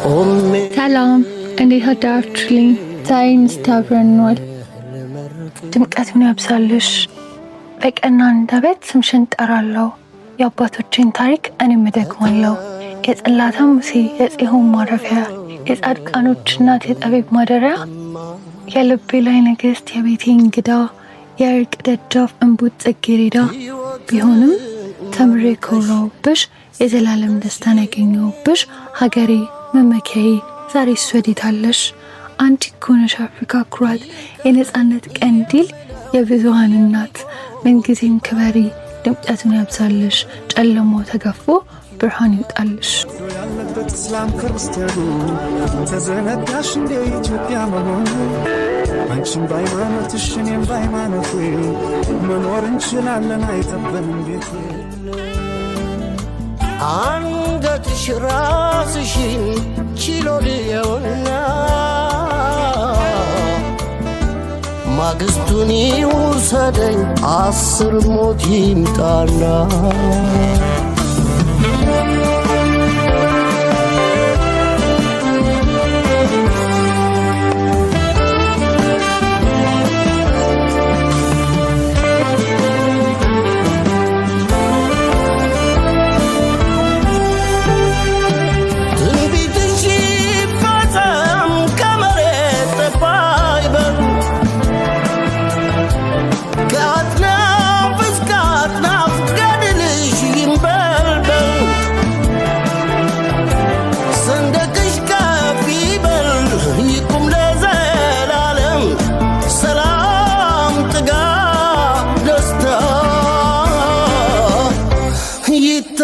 ሰላም እንዴት አዳራችሁልኝ? ዛሬን ስታብረንዋል ድምቀቱን ያብዛልሽ። በቀና አንደበት ስምሽን ጠራለሁ፣ የአባቶችን ታሪክ እኔም እደግማለሁ። የጽላተ ሙሴ የጽዮን ማረፊያ፣ የጻድቃኖች እናት የጠቢብ ማደሪያ፣ የልቤ ላይ ንግሥት የቤቴ እንግዳ፣ የእርቅ ደጃፍ እንቡጥ ጽጌረዳ ቢሆንም ተምሬ ኮራሁብሽ፣ የዘላለም ደስታን ያገኘሁብሽ። ሀገሬ መመኪያዬ ዛሬስ ወዴት አለሽ? አንቺ እኮ ነሽ አፍሪካ ኩራት፣ የነጻነት ቀንዲል የብዙሃን እናት። ምንጊዜም ክበሪ፣ ድምቀቱን ያብዛልሽ፣ ጨለማው ተገፎ ብርሃን ይውጣልሽ። ያለበት እስላም ክርስቲያኑ ተዘነጋሽ እንደ ኢትዮጵያ መሆኑ፣ አንቺም በሃይማኖትሽ እኔም በሃይማኖቴ መኖር እንችላለን አይጠበንም ቤቴ። አንገትሽ ራስሽን ችሎ ልየውና ማግስቱን ይውሰደኝ 10 ሞት ይምጣና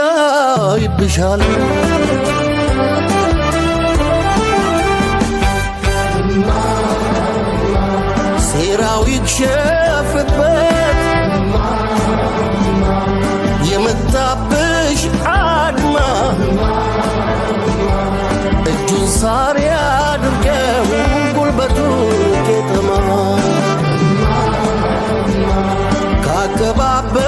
ይታይብሻል ሴራው ይክሸፍበት የመጣብሽ አድማ እጁን ሳር ያድርገው ጉልበቱ ቄጠማ ካገባበት